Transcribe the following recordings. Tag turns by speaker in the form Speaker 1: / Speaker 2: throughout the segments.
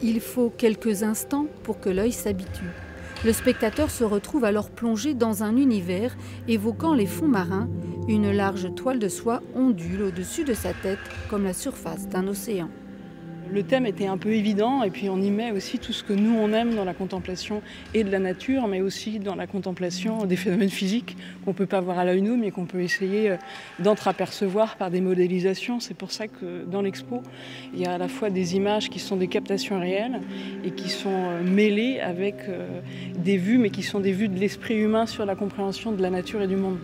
Speaker 1: Il faut quelques instants pour que l'œil s'habitue. Le spectateur se retrouve alors plongé dans un univers évoquant les fonds marins. Une large toile de soie ondule au-dessus de sa tête comme la surface d'un océan.
Speaker 2: Le thème était un peu évident et puis on y met aussi tout ce que nous on aime dans la contemplation et de la nature, mais aussi dans la contemplation des phénomènes physiques qu'on ne peut pas voir à l'œil nu, mais qu'on peut essayer d'entreapercevoir par des modélisations. C'est pour ça que dans l'expo, il y a à la fois des images qui sont des captations réelles et qui sont mêlées avec des vues, mais qui sont des vues de l'esprit humain sur la compréhension de la nature et du monde.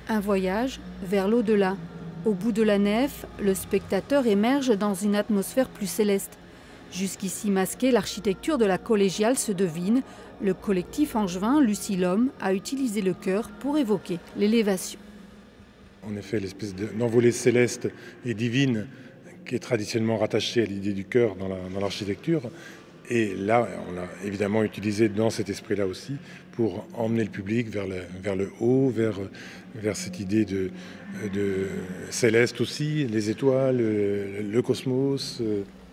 Speaker 1: Un voyage vers l'au-delà. Au bout de la nef, le spectateur émerge dans une atmosphère plus céleste. Jusqu'ici masquée, l'architecture de la collégiale se devine. Le collectif angevin Lucie L'Homme a utilisé le chœur pour évoquer l'élévation.
Speaker 3: En effet, l'espèce d'envolée céleste et divine qui est traditionnellement rattachée à l'idée du chœur dans l'architecture. Et là, on a évidemment utilisé dans cet esprit-là aussi pour emmener le public vers le haut, vers cette idée de céleste aussi, les étoiles, le cosmos.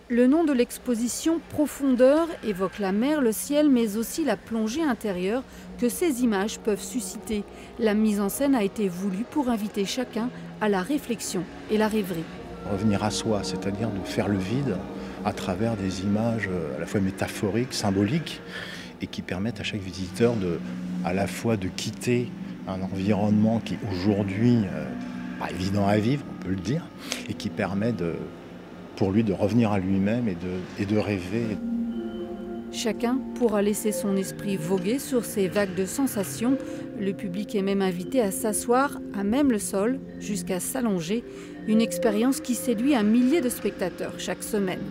Speaker 1: Le nom de l'exposition Profondeur évoque la mer, le ciel, mais aussi la plongée intérieure que ces images peuvent susciter. La mise en scène a été voulue pour inviter chacun à la réflexion et la rêverie.
Speaker 4: Revenir à soi, c'est-à-dire de faire le vide à travers des images à la fois métaphoriques, symboliques, et qui permettent à chaque visiteur à la fois de quitter un environnement qui aujourd'hui pas évident à vivre, on peut le dire, et qui permet pour lui de revenir à lui-même et de rêver.
Speaker 1: Chacun pourra laisser son esprit voguer sur ces vagues de sensations. Le public est même invité à s'asseoir à même le sol, jusqu'à s'allonger. Une expérience qui séduit un millier de spectateurs chaque semaine.